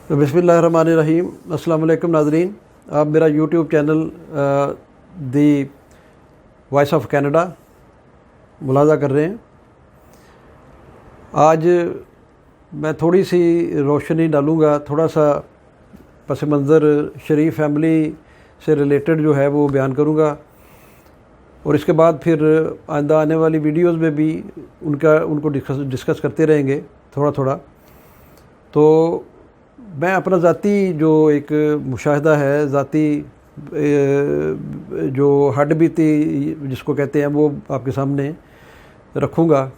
तो बिस्मिल्लाहिर्रहमानिर्रहीम। अस्सलाम वालेकुम नाज़रीन, आप मेरा YouTube channel the voice of Canada मुलाज़ा कर रहे हैं। आज मैं थोड़ी सी रोशनी डालूँगा, थोड़ा सा पस मंज़र शरीफ फैमिली से रिलेटेड जो है वो बयान करूँगा, और इसके बाद फिर आइंदा आने वाली वीडियोस में भी उनको डिस्कस करते रहेंगे थोड़ा थोड़ा। तो मैं अपना ज़ाती जो एक मुशाहिदा है, ज़ाती जो हड्ड बीती जिसको कहते हैं, वो आपके सामने रखूँगा।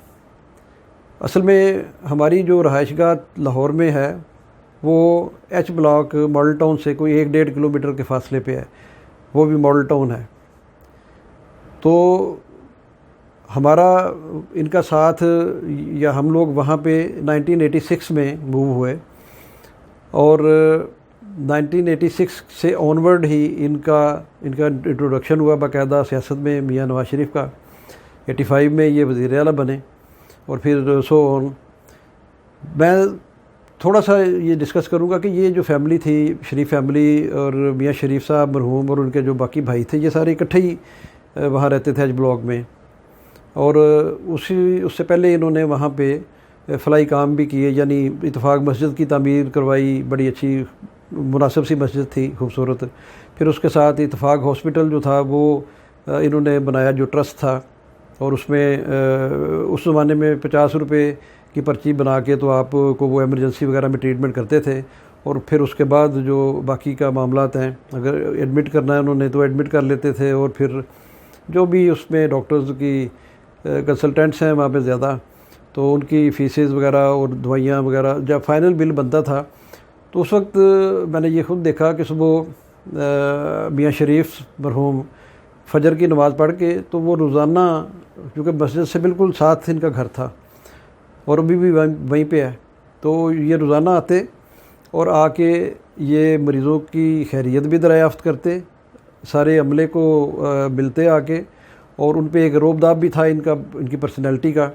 असल में हमारी जो रहायशगाह लाहौर में है वो एच ब्लॉक मॉडल टाउन से कोई 1-1.5 किलोमीटर के फासले पे है, वो भी मॉडल टाउन है। तो हमारा इनका साथ या हम लोग वहाँ पे 1986 में मूव हुए, और 1986 से ऑनवर्ड ही इनका इंट्रोडक्शन हुआ बाकायदा सियासत में मियाँ नवाज शरीफ का। 85 में ये वज़ीर आला बने, और फिर सो ऑन। मैं थोड़ा सा ये डिस्कस करूँगा कि ये जो फैमिली थी, शरीफ फैमिली, और मियाँ शरीफ साहब मरहूम और उनके जो बाकी भाई थे, ये सारे इकट्ठे ही वहाँ रहते थे एच ब्लॉक में। और उससे पहले इन्होंने वहाँ पे फ़लाई काम भी किए, यानी इत्तेफाक मस्जिद की तामीर करवाई, बड़ी अच्छी मुनासिब सी मस्जिद थी, खूबसूरत। फिर उसके साथ इत्तेफाक हॉस्पिटल जो था वो इन्होंने बनाया, जो ट्रस्ट था, और उसमें उस ज़माने में 50 रुपये की पर्ची बना के तो आपको वो एमरजेंसी वगैरह में ट्रीटमेंट करते थे। और फिर उसके बाद जो बाकी का मामलात हैं, अगर एडमिट करना है उन्होंने तो एडमिट कर लेते थे, और फिर जो भी उसमें डॉक्टर्स की कंसल्टेंट्स हैं वहाँ पे ज़्यादा, तो उनकी फ़ीसेस वगैरह और दवाइयाँ वगैरह, जब फाइनल बिल बनता था तो उस वक्त मैंने ये ख़ुद देखा कि सुबह मियाँ शरीफ मरहूम फजर की नमाज़ पढ़ के, तो वो रोज़ाना, क्योंकि मस्जिद से बिल्कुल साथ इनका घर था और अभी भी वहीं पे है, तो ये रोज़ाना आते और आके ये मरीज़ों की खैरियत भी दरियाफ़्त करते, सारे अमले को मिलते आके, और उन पे एक रोबदाब भी था इनकी पर्सनैलिटी का।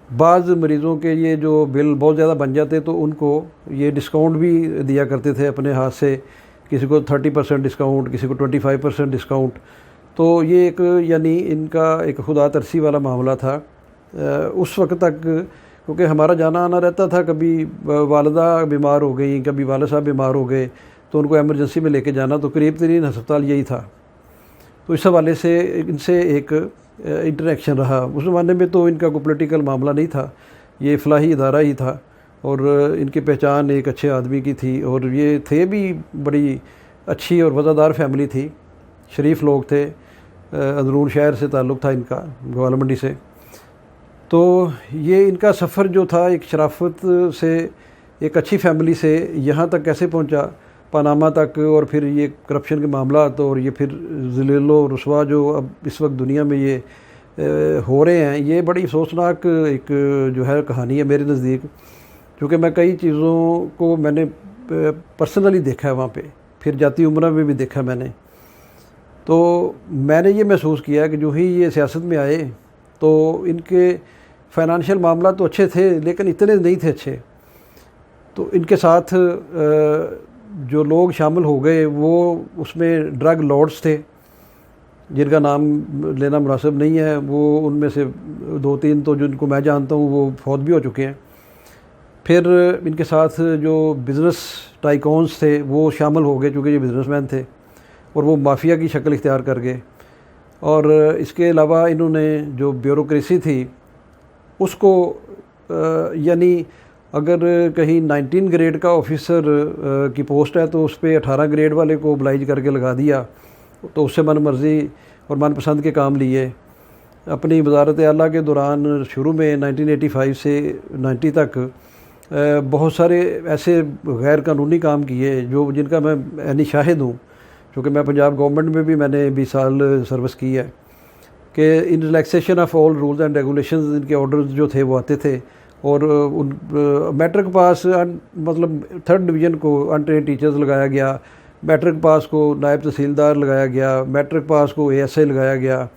बाज़ मरीज़ों के ये जो बिल बहुत ज़्यादा बन जाते तो उनको ये डिस्काउंट भी दिया करते थे अपने हाथ से, किसी को 30% डिस्काउंट, किसी को 25% डिस्काउंट। तो ये एक, यानी इनका एक खुदा तरसी वाला मामला था उस वक्त तक, क्योंकि हमारा जाना आना रहता था। कभी वालदा बीमार हो गई, कभी वालिद साहब बीमार हो गए, तो उनको एमरजेंसी में लेके जाना, तो करीब तरीन हस्पताल यही था। तो इस हवाले से इनसे एक इंटरेक्शन रहा। उस ज़माने में तो इनका कोई पॉलिटिकल मामला नहीं था, ये फलाही इदारा ही था, और इनकी पहचान एक अच्छे आदमी की थी, और ये थे भी बड़ी अच्छी और वज़ादार फैमिली थी, शरीफ लोग थे। अंदरून शहर से ताल्लुक़ था इनका, ग्वाला मंडी से। तो ये इनका सफ़र जो था एक शराफत से, एक अच्छी फैमिली से यहाँ तक कैसे पहुँचा, पनामा तक, और फिर ये करप्शन के मामला, तो और ये फिर ज़िलो रुसवा जो अब इस वक्त दुनिया में ये हो रहे हैं, ये बड़ी अफसोसनाक एक जो है कहानी है मेरे नज़दीक। क्योंकि मैं कई चीज़ों को मैंने पर्सनली देखा है वहाँ पे, फिर जाती उम्र में भी देखा मैंने। तो मैंने ये महसूस किया कि जो ही ये सियासत में आए तो इनके फाइनेंशियल मामला तो अच्छे थे, लेकिन इतने नहीं थे अच्छे। तो इनके साथ जो लोग शामिल हो गए वो उसमें ड्रग लॉर्ड्स थे, जिनका नाम लेना मुनासिब नहीं है। वो उनमें से 2-3 तो जिनको मैं जानता हूँ वो फौत भी हो चुके हैं। फिर इनके साथ जो बिज़नेस टाइकॉन्स थे वो शामिल हो गए, चूँकि ये बिज़नेसमैन थे, और वो माफिया की शक्ल इख्तियार कर गए। और इसके अलावा इन्होंने जो ब्यूरोक्रेसी थी उसको, यानी अगर कहीं 19 ग्रेड का ऑफिसर की पोस्ट है तो उस पर 18 ग्रेड वाले को ओबलाइज करके लगा दिया, तो उससे मन मर्ज़ी और मनपसंद के काम लिए। अपनी वज़ारत आला के दौरान शुरू में 1985 से 90 तक बहुत सारे ऐसे गैर कानूनी काम किए जो जिनका मैं यानी शाहिद हूँ, क्योंकि मैं पंजाब गवर्नमेंट में भी मैंने 20 साल सर्विस की है, कि in relaxation of all rules and regulations इनके ऑर्डर्स जो थे वो आते थे। और उन मैट्रिक पास मतलब 3rd डिवीज़न को अनट्रेन टीचर्स लगाया गया, मैट्रिक पास को नायब तहसीलदार लगाया गया, मैट्रिक पास को ASI लगाया गया,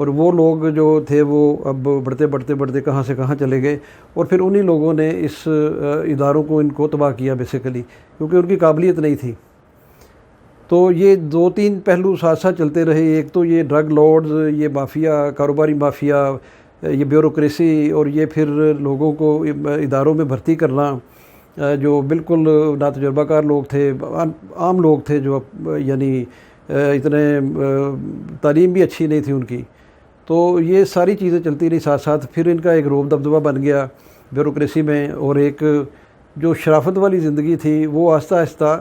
और वो लोग जो थे वो अब बढ़ते बढ़ते बढ़ते कहाँ से कहाँ चले गए, और फिर उन्हीं लोगों ने इस इदारों को इनको तबाह किया बेसिकली, क्योंकि उनकी काबिलियत नहीं थी। तो ये 2-3 पहलू साथ साथ चलते रहे। एक तो ये ड्रग लॉर्ड्स, ये माफिया, कारोबारी माफिया, ये ब्यूरोक्रेसी, और ये फिर लोगों को इदारों में भर्ती करना जो बिल्कुल ना तजुर्बाकार लोग थे, आम लोग थे, जो यानी इतने तालीम भी अच्छी नहीं थी उनकी। तो ये सारी चीज़ें चलती रही साथ साथ। फिर इनका एक रोब दबदबा बन गया ब्यूरोक्रेसी में, और एक जो शराफत वाली ज़िंदगी थी वो आहिस्ता आहिस्ता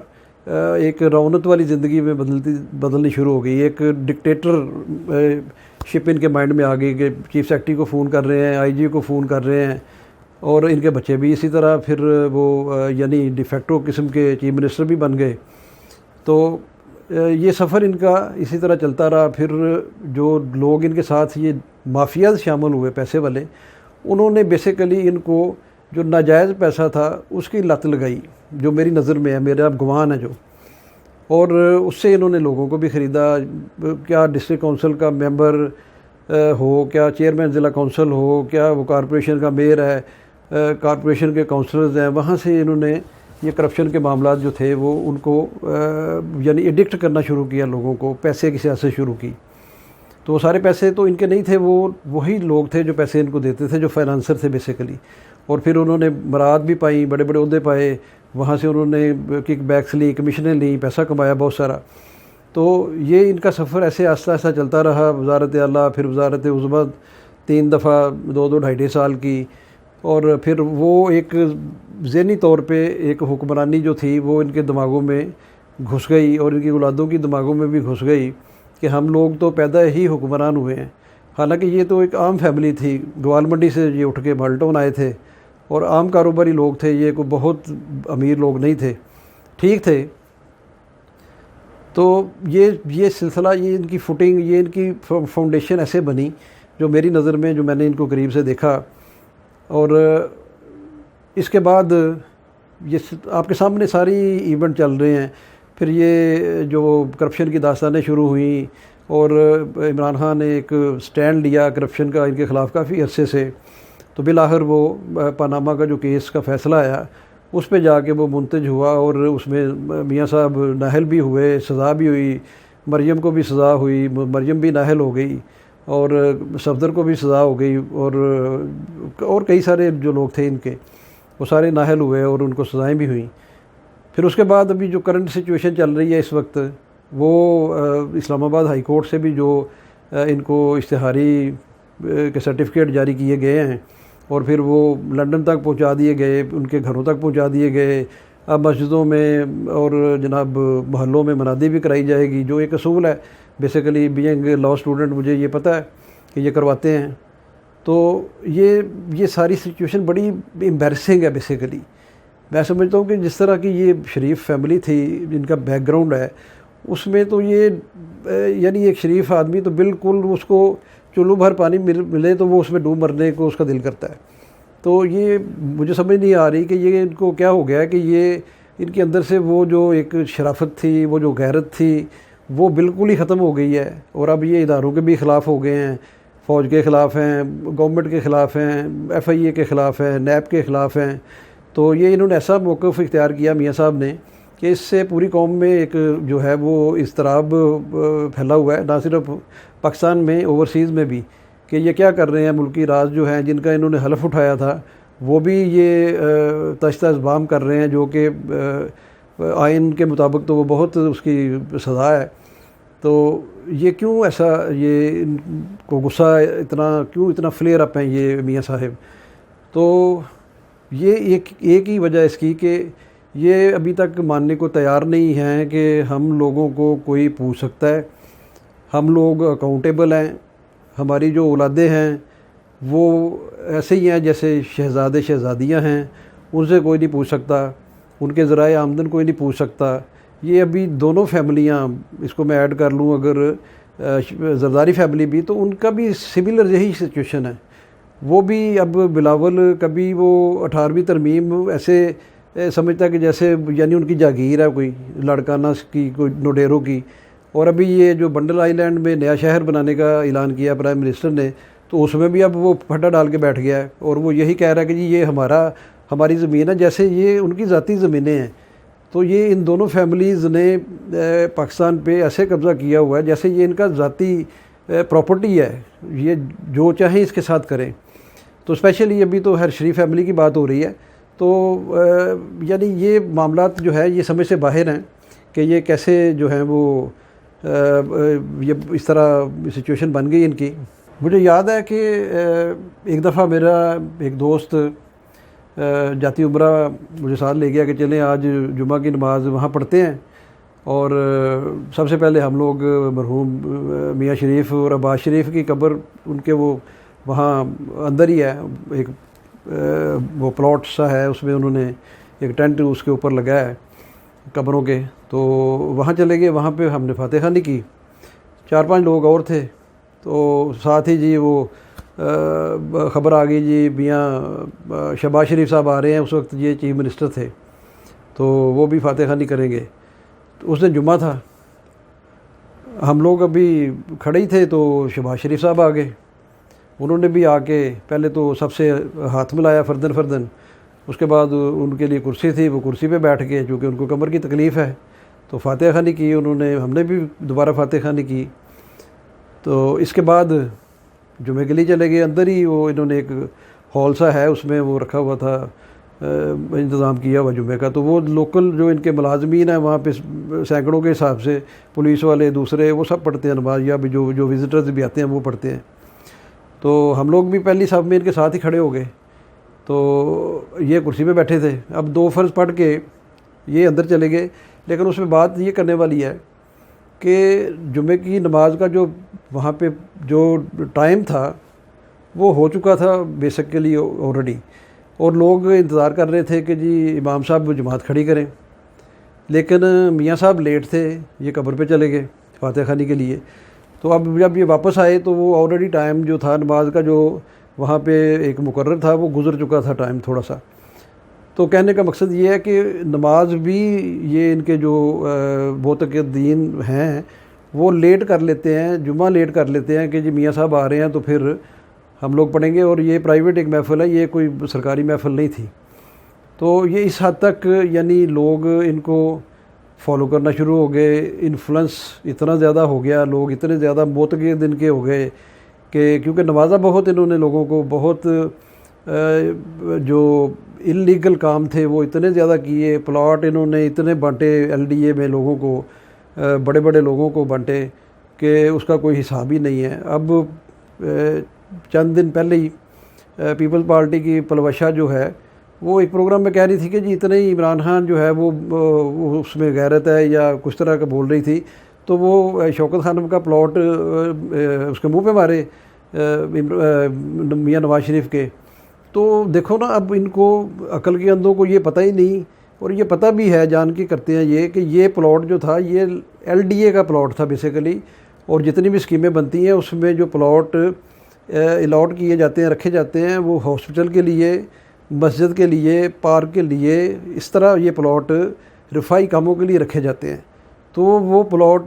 एक रौनक वाली ज़िंदगी में बदलनी शुरू हो गई। एक डिक्टेटर शिप इनके माइंड में आ गई कि चीफ सेक्रेटरी को फ़ोन कर रहे हैं, आईजी को फ़ोन कर रहे हैं, और इनके बच्चे भी इसी तरह फिर वो यानी डिफेक्टो किस्म के चीफ मिनिस्टर भी बन गए। तो ये सफ़र इनका इसी तरह चलता रहा। फिर जो लोग इनके साथ ये माफिया शामिल हुए पैसे वाले, उन्होंने बेसिकली इनको जो नाजायज़ पैसा था उसकी लत लगाई, जो मेरी नज़र में है, मेरा गुमान है जो, और उससे इन्होंने लोगों को भी ख़रीदा। क्या डिस्ट्रिक्ट काउंसिल का मेंबर हो, क्या चेयरमैन ज़िला काउंसिल हो, क्या वो कॉरपोरेशन का मेयर है, कॉरपोरेशन के काउंसलर्स हैं, वहाँ से इन्होंने ये करप्शन के मामला जो थे वो उनको यानी एडिक्ट करना शुरू किया, लोगों को पैसे की सियासत शुरू की। तो वो सारे पैसे तो इनके नहीं थे, वो वही लोग थे जो पैसे इनको देते थे, जो फाइनेंसर थे बेसिकली। और फिर उन्होंने बरात भी पाई, बड़े बड़े ओहदे पाए, वहाँ से उन्होंने किक बैक्स ली, कमीशनें ली, पैसा कमाया बहुत सारा। तो ये इनका सफ़र ऐसे आस्ता आस्ता चलता रहा। वजारत आला, फिर वजारत उज़्मा, 3 दफ़ा 2-2 ढाई साल की, और फिर वो एक ज़हनी तौर पे एक हुक्मरानी जो थी वो इनके दिमागों में घुस गई, और इनकी औलादों की दिमागों में भी घुस गई कि हम लोग तो पैदा ही हुक्मरान हुए हैं। हालांकि ये तो एक आम फैमिली थी, ग्वाल मंडी से ये उठ के माल्टोन आए थे, और आम कारोबारी लोग थे, ये कोई बहुत अमीर लोग नहीं थे, ठीक थे। तो ये सिलसिला, ये इनकी फुटिंग, ये इनकी फाउंडेशन ऐसे बनी जो मेरी नज़र में, जो मैंने इनको करीब से देखा। और इसके बाद ये आपके सामने सारी इवेंट चल रहे हैं। फिर ये जो करप्शन की दास्तानें शुरू हुई, और इमरान खान ने एक स्टैंड लिया करप्शन का इनके ख़िलाफ़ काफ़ी अरसे से। तो बिलाखिर वो पनामा का जो केस का फ़ैसला आया उस पे जाके वो मुंतज हुआ, और उसमें मियाँ साहब नाहल भी हुए, सज़ा भी हुई, मरियम को भी सज़ा हुई, मरियम भी नाहल हो गई, और सफदर को भी सज़ा हो गई, और कई सारे जो लोग थे इनके वो सारे नाहल हुए और उनको सज़ाएँ भी हुई। फिर उसके बाद अभी जो करंट सिचुएशन चल रही है इस वक्त, वो इस्लामाबाद हाई कोर्ट से भी जो इनको इश्तिहारी के सर्टिफिकेट जारी किए गए हैं, और फिर वो लंदन तक पहुंचा दिए गए, उनके घरों तक पहुंचा दिए गए। अब मस्जिदों में और जनाब मोहल्लों में मनादी भी कराई जाएगी, जो एक असूल है बेसिकली। बीइंग लॉ स्टूडेंट मुझे ये पता है कि ये करवाते हैं। तो ये सारी सिचुएशन बड़ी एम्बैरसिंग है बेसिकली। मैं समझता हूँ कि जिस तरह की ये शरीफ फैमिली थी, जिनका बैकग्राउंड है, उसमें तो ये यानी एक शरीफ आदमी तो बिल्कुल, उसको चुल्लू भर पानी मिले तो वो उसमें डूब मरने को उसका दिल करता है। तो ये मुझे समझ नहीं आ रही कि ये इनको क्या हो गया है कि ये इनके अंदर से वो जो एक शराफत थी, वो जो गैरत थी, वो बिल्कुल ही ख़त्म हो गई है। और अब ये इदारों के भी ख़िलाफ़ हो गए हैं, फ़ौज के ख़िलाफ़ हैं, गवर्नमेंट के ख़िलाफ़ हैं, FIA के ख़िलाफ़ हैं, नैब के ख़िलाफ़ हैं। तो ये इन्होंने ऐसा मौक़िफ़ इख्तियार किया मियाँ साहब ने कि इससे पूरी कौम में एक जो है वो इज़्तिराब फैला हुआ है, ना सिर्फ पाकिस्तान में, ओवरसीज़ में भी, कि ये क्या कर रहे हैं। मुल्की राज जो हैं, जिनका इन्होंने हलफ उठाया था, वो भी ये तश्त-ए-ज़बाम कर रहे हैं, जो कि आइन के मुताबिक तो वो बहुत उसकी सज़ा है। तो ये क्यों ऐसा, ये इनको गुस्सा इतना क्यों, इतना फ्लेयर अप हैं ये मियाँ साहब। तो ये एक ही वजह इसकी कि ये अभी तक मानने को तैयार नहीं हैं कि हम लोगों को कोई पूछ सकता है, हम लोग अकाउंटेबल हैं, हमारी जो औलादे हैं वो ऐसे ही हैं जैसे शहज़ादे शहज़ादियाँ हैं, उनसे कोई नहीं पूछ सकता, उनके ज़राए आमदन कोई नहीं पूछ सकता। ये अभी दोनों फैमिलियाँ, इसको मैं ऐड कर लूँ अगर ज़रदारी फैमिली भी, तो उनका भी सिमिलर यही सिचुएशन है। वो भी अब बिलावल कभी वो 18वीं तरमीम ऐसे समझता है कि जैसे यानी उनकी जागीर है, कोई लड़काना की, कोई नोडेरों की। और अभी ये जो बंडल आइलैंड में नया शहर बनाने का ऐलान किया प्राइम मिनिस्टर ने, तो उसमें भी अब वो फटा डाल के बैठ गया है और वो यही कह रहा है कि जी ये हमारी ज़मीन है, जैसे ये उनकी ज़ाती ज़मीनें हैं। तो ये इन दोनों फैमिलीज़ ने पाकिस्तान पे ऐसे कब्ज़ा किया हुआ है जैसे ये इनका ज़ाती प्रॉपर्टी है, ये जो चाहें इसके साथ करें। तो स्पेशली अभी तो हर शरीफ फैमिली की बात हो रही है, तो यानी ये मामलात जो है ये समझ से बाहर हैं कि ये कैसे जो है वो ये इस तरह सिचुएशन बन गई इनकी। मुझे याद है कि एक दफ़ा मेरा एक दोस्त जाती उम्रा मुझे साथ ले गया कि चलें आज जुमा की नमाज़ वहाँ पढ़ते हैं। और सबसे पहले हम लोग मरहूम मियाँ शरीफ और अब्बास शरीफ की कब्र उनके वो वहाँ अंदर ही है, एक वो प्लॉट सा है, उसमें उन्होंने एक टेंट उसके ऊपर लगाया है कब्रों के। तो वहाँ चले गए, वहाँ पे हमने फातिहा खानी की, 4-5 लोग और थे। तो साथ ही जी वो ख़बर आ गई जी मियाँ शहबाज शरीफ साहब आ रहे हैं, उस वक्त ये चीफ मिनिस्टर थे, तो वो भी फातिहा खानी करेंगे। तो उस दिन जुम्मा था, हम लोग अभी खड़े ही थे तो शहबाज शरीफ साहब आ गए। उन्होंने भी आके पहले तो सबसे हाथ मिलाया फ़र्दन, उसके बाद उनके लिए कुर्सी थी, वो कुर्सी पे बैठ गए क्योंकि उनको कमर की तकलीफ़ है। तो फातिहा खानी की उन्होंने, हमने भी दोबारा फातिहा खानी की। तो इसके बाद जुमे के लिए चले गए। अंदर ही वो इन्होंने एक हॉल सा है, उसमें वो रखा हुआ था, इंतज़ाम किया हुआ जुमे का। तो वो लोकल जो इनके मुलाजमीन हैं वहाँ पे सैकड़ों के हिसाब से, पुलिस वाले दूसरे, वो सब पढ़ते हैं नमाज, या भी जो विज़िटर्स भी आते हैं वो पढ़ते हैं। तो हम लोग भी पहली साहब में इनके साथ ही खड़े हो गए। तो ये कुर्सी पे बैठे थे। अब 2 फ़र्ज़ पढ़ के ये अंदर चले गए, लेकिन उसमें बात ये करने वाली है कि जुमे की नमाज का जो वहाँ पे जो टाइम था वो हो चुका था बेसिकली ऑलरेडी, और लोग इंतज़ार कर रहे थे कि जी इमाम साहब जमात खड़ी करें। लेकिन मियाँ साहब लेट थे, ये कब्र पे चले गए फातिहा खानी के लिए। तो अब जब ये वापस आए तो वो ऑलरेडी टाइम जो था नमाज का, जो वहाँ पे एक मुकर्रर था, वो गुज़र चुका था टाइम थोड़ा सा। तो कहने का मकसद ये है कि नमाज भी ये इनके जो मोतक़दीन हैं वो लेट कर लेते हैं, जुमा लेट कर लेते हैं कि जी मियाँ साहब आ रहे हैं तो फिर हम लोग पढ़ेंगे। और ये प्राइवेट एक महफ़िल है, ये कोई सरकारी महफ़िल नहीं थी। तो ये इस हद तक यानी लोग इनको फॉलो करना शुरू हो गए, इन्फ्लुएंस इतना ज़्यादा हो गया, लोग इतने ज़्यादा मोतक़िद इनके हो गए कि क्योंकि नवाज़ा बहुत इन्होंने लोगों को, बहुत जो इल्लीगल काम थे वो इतने ज़्यादा किए, प्लॉट इन्होंने इतने बांटे LDA में लोगों को, बड़े बड़े लोगों को बांटे कि उसका कोई हिसाब ही नहीं है। अब चंद दिन पहले ही पीपल्स पार्टी की पलवशा जो है वो एक प्रोग्राम में कह रही थी कि जी इतने ही इमरान खान जो है वो उसमें गैरत है या कुछ तरह का बोल रही थी, तो वो शौकत खानम का प्लॉट उसके मुंह पे मारे मियाँ नवाज शरीफ के। तो देखो ना, अब इनको अकल के अंधों को ये पता ही नहीं, और ये पता भी है, जान के करते हैं ये, कि ये प्लॉट जो था ये LDA का प्लॉट था बेसिकली। और जितनी भी स्कीमें बनती हैं उसमें जो प्लॉट अलॉट किए जाते हैं, रखे जाते हैं, वो हॉस्पिटल के लिए, मस्जिद के लिए, पार्क के लिए, इस तरह ये प्लॉट रफाई कामों के लिए रखे जाते हैं। तो वो प्लॉट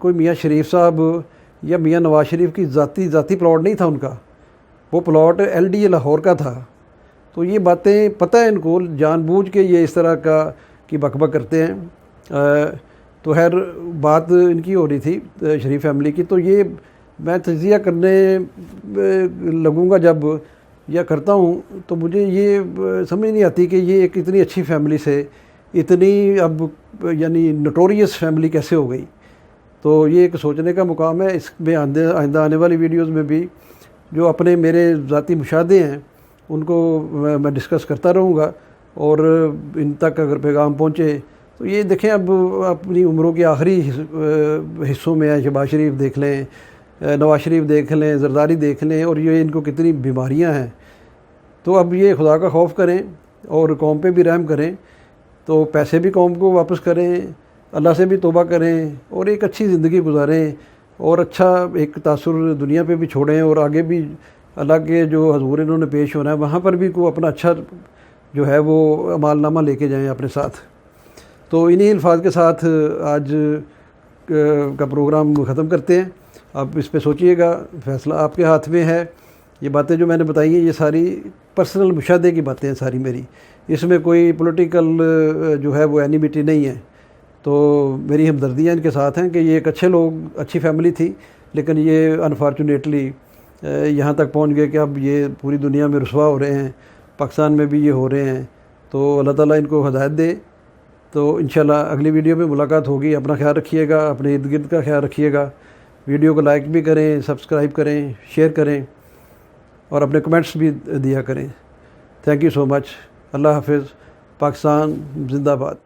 कोई मियाँ शरीफ साहब या मियाँ नवाज शरीफ की ज़ाती प्लॉट नहीं था उनका, वो प्लॉट LDA लाहौर का था। तो ये बातें पता है इनको, जानबूझ के ये इस तरह की बकबक करते हैं। तो खैर बात इनकी हो रही थी शरीफ फैमिली की, तो ये मैं तजिया करने लगूँगा जब या करता हूँ तो मुझे ये समझ नहीं आती कि ये एक इतनी अच्छी फैमिली से इतनी अब यानी नोटोरियस फैमिली कैसे हो गई। तो ये एक सोचने का मुकाम है। इसमें आइंदा आने वाली वीडियोस में भी जो अपने मेरे ज़ाती मुशाहदे हैं उनको मैं डिस्कस करता रहूँगा, और इन तक अगर पैगाम पहुँचे तो ये देखें, अब अपनी उम्रों के आखिरी हिस्सों में है, शहबाज शरीफ देख लें, नवाज शरीफ देख लें, जरदारी देख लें, और ये इनको कितनी बीमारियां हैं। तो अब ये खुदा का खौफ करें और कौम पे भी रहम करें, तो पैसे भी कौम को वापस करें, अल्लाह से भी तौबा करें, और एक अच्छी ज़िंदगी गुजारें, और अच्छा एक तासुर दुनिया पे भी छोड़ें, और आगे भी अल्लाह के जो हजूर इन्होंने पेश होना है वहाँ पर भी को अपना अच्छा जो है वो अमालनामा लेके जाएँ अपने साथ। तो इन्हीं अल्फाज के साथ आज का प्रोग्राम ख़त्म करते हैं। आप इस पे सोचिएगा, फ़ैसला आपके हाथ में है। ये बातें जो मैंने बताई हैं ये सारी पर्सनल मुशाहदे की बातें हैं सारी मेरी, इसमें कोई पॉलिटिकल जो है वो एनिमिटी नहीं है। तो मेरी हमदर्दियाँ इनके साथ हैं कि ये एक अच्छे लोग, अच्छी फैमिली थी, लेकिन ये अनफॉर्चुनेटली यहाँ तक पहुँच गए कि अब ये पूरी दुनिया में रुसवा हो रहे हैं, पाकिस्तान में भी ये हो रहे हैं। तो अल्लाह ताला इनको हदायत दे। तो इंशाल्लाह अगली वीडियो में मुलाकात होगी। अपना ख्याल रखिएगा, अपने इर्द गिर्द का ख्याल रखिएगा। वीडियो को लाइक भी करें, सब्सक्राइब करें, शेयर करें और अपने कमेंट्स भी दिया करें। Thank you so much. अल्लाह हाफिज़। पाकिस्तान जिंदाबाद।